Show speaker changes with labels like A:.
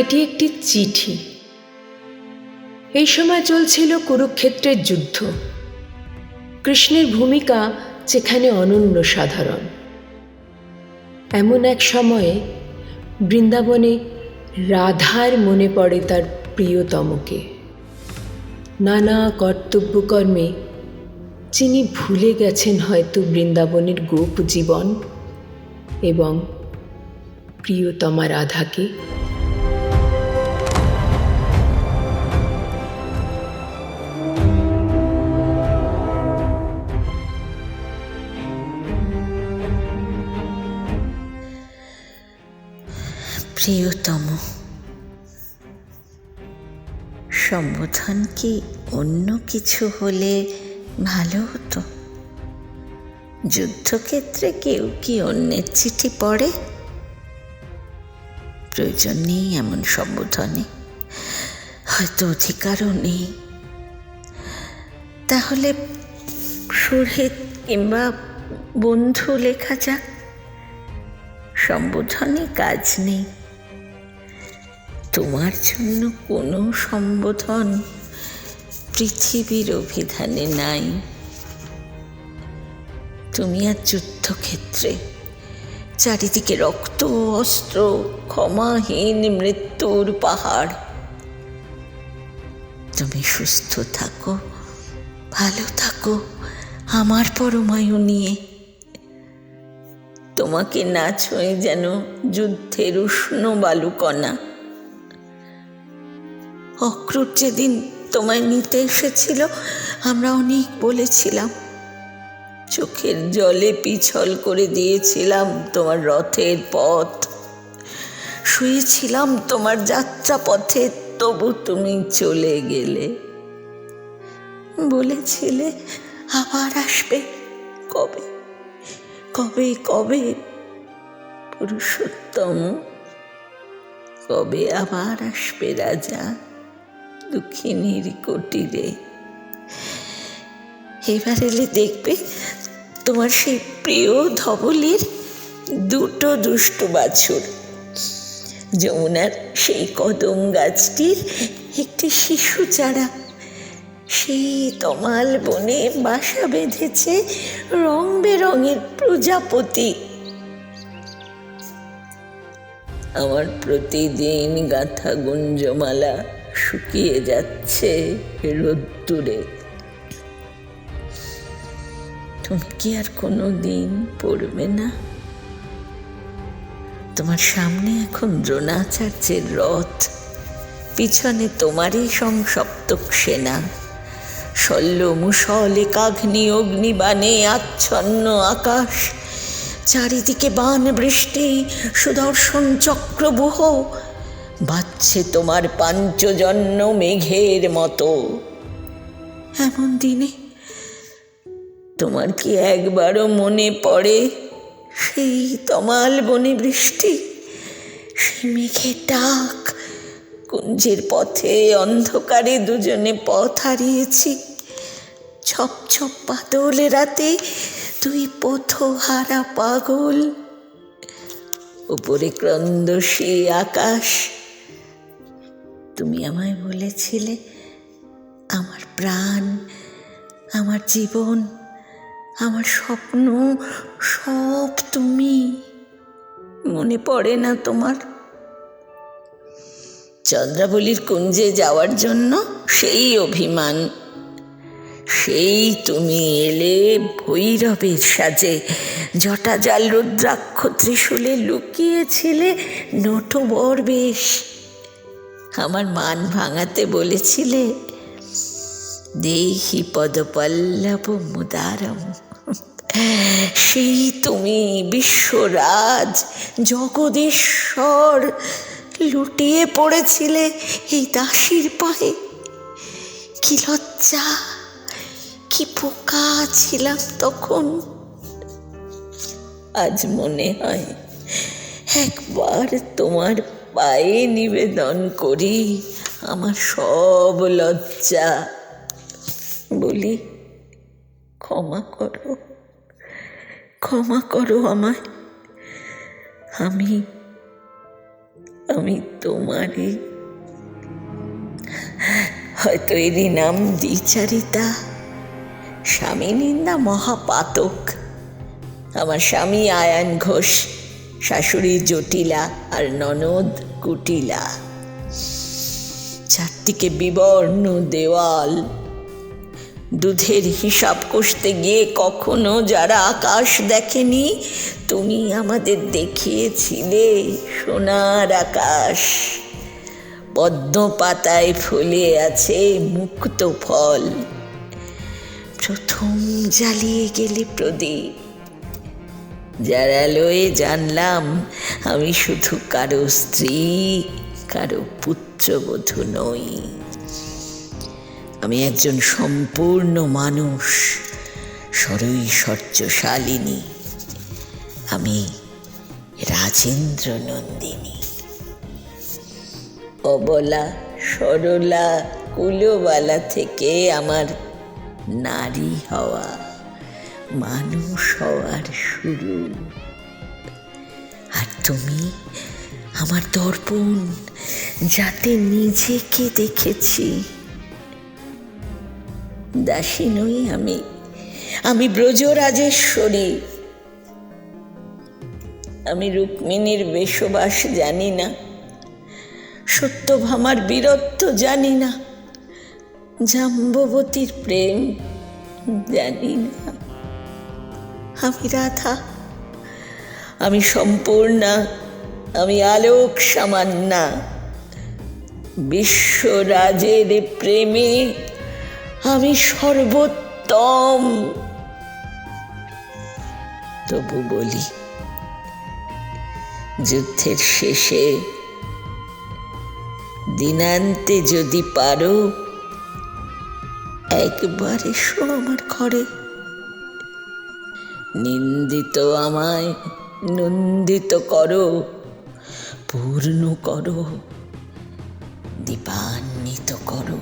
A: এটি একটি চিঠি। এই সময় চলছিল কুরুক্ষেত্রের যুদ্ধ। কৃষ্ণের ভূমিকা যেখানে অনন্য সাধারণ। এমন এক সময়ে বৃন্দাবনে রাধার মনে পড়ে তার প্রিয়তমকে। নানা কর্তব্যকর্মে যিনি ভুলে গেছেন হয়তো বৃন্দাবনের গোপ জীবন এবং প্রিয়তমা রাধাকে।
B: প্রিয়তম, সম্বোধন কি অন্য কিছু হলে ভালো হতো? যুদ্ধক্ষেত্রে কেউ কি অন্যের চিঠি পড়ে? প্রয়োজন নেই এমন সম্বোধনে, হয়তো অধিকারও নেই। তাহলে সুহৃদ কিংবা বন্ধু লেখা যাক। সম্বোধনে কাজ নেই। তোমার জন্য কোনো সম্বোধন পৃথিবীর অভিধানে নাই। তুমি আর যুদ্ধক্ষেত্রে, চারিদিকে রক্ত, অস্ত্র, ক্ষমাহীন মৃত্যুর পাহাড়। তুমি সুস্থ থাকো, ভালো থাকো আমার পরমায়ু নিয়ে। তোমাকে না ছুঁয়ে যেন যুদ্ধের উষ্ণ বালুকণা। অক্রুর যেদিন তোমায় নিতে এসেছিল, আমরা অনেক বলেছিলাম, চোখের জলে পিছল করে দিয়েছিলাম তোমার রথের পথ। শুয়েছিলাম তোমার যাত্রা পথে, তবু তুমি চলে গেলে। বলেছিলে আবার আসবে। কবে কবে কবে পুরুষোত্তম? কবে আবার আসবে রাজা দুঃখিনীর কুটিরে? এবার এলে দেখবে তোমার সেই প্রিয় ধবলের দুটো দুষ্টু বাছুর। যমুনার সেই কদম গাছটির একটি শিশু চারা সেই তমাল বনে বাসা বেঁধেছে রং বেরঙের প্রজাপতি। আমার প্রতিদিন গাঁথা গুঞ্জমালা শুকিয়ে যাচ্ছে রোদ্দুরে। তুমি কি আর কোনো দিন পড়বে না? তোমার সামনে এখন দ্রোণাচার্যের রথ, পিছনে তোমারই সংসপ্তক সেনা। শল্য মুষল একাগ্নি অগ্নিবাণে আচ্ছন্ন আকাশ, চারিদিকে বাণ বৃষ্টি, সুদর্শন চক্রবুহ বাজছে তোমার পাঞ্চজন্য মেঘের মতো। এমন দিনে তোমার কি একবারও মনে পড়ে সেই তমাল বনে বৃষ্টি, সেই মেঘের ডাক? কুঞ্জের পথে অন্ধকারে দুজনে পথ হারিয়েছি। ছপ ছপ বাদল রাতে তুই পথহারা পাগল। উপরে ক্রন্দশী আকাশ। তুমি আমায় বলেছিলে আমার প্রাণ, আমার জীবন, আমার স্বপ্ন সব তুমি। মনে পড়ে না তোমার? চন্দ্রাবলীর কুঞ্জে যাওয়ার জন্য সেই অভিমান, সেই তুমি এলে ভৈরবের সাজে, জটাজাল রুদ্রাক্ষ ত্রিশূলে লুকিয়েছিলে নটবর বেশ। আমার মান ভাঙাতে বলেছিলে দেহি পদপল্লব মুদারম। সেই তুমি বিশ্বরাজ, জগদীশ্বর, লুটিয়ে পড়েছিলে এই দাসীর পায়ে। কি লজ্জা, কি বোকা ছিলাম তখন। আজ মনে হয় একবার তোমার পায়ে নিবেদন করি আমার সব লজ্জা। বলি ক্ষমা করো, ক্ষমা করো আমায়। আমি তোমারই। হয়তো এরই নাম দ্বিচারিতা, স্বামী নিন্দা মহাপাতক। আমার স্বামী আয়ান ঘোষ, শাশুড়ি জটিলা, আর ননদ কুটিলা। চারদিকে বিবর্ণ দেওয়াল। দুধের হিসাব কষতে গিয়ে কখনো যারা আকাশ দেখেনি, তুমি আমাদের দেখিয়েছিলে সোনার আকাশ। পদ্ম পাতায় ফলে আছে মুক্ত ফল। প্রথম জ্বালিয়ে গেলে প্রদীপ, যার আলোয় জানলাম আমি শুধু কারো স্ত্রী, কারো পুত্রবধূ নই। আমি একজন সম্পূর্ণ মানুষ, সরৈশ্বর্যশালিনী। আমি রাজেন্দ্র নন্দিনী। অবলা, সরলা, কুলবালা থেকে আমার নারী হওয়া, মানুষ হওয়ার শুরু। আর তুমি আমার দর্পণ, যাতে নিজেকে দেখেছি। দাসী নই আমি, আমি ব্রজরাজেশ্বরী। আমি রুক্মিণীর বেশবাস জানি না, সত্যভামার বীরত্ব জানি না, জাম্ববতীর প্রেম জানি না। আমি রাধা, আমি সম্পূর্ণা, আমি আলোক সামান্না। বিশ্বরাজের প্রেমে আমি সর্বোত্তম। তবু বলি, যুদ্ধের শেষে দিনান্তে যদি পারো, একবার এসো আমার ঘরে। নিন্দিত আমায় নন্দিত করো, পূর্ণ করো, দীপান্বিত করো।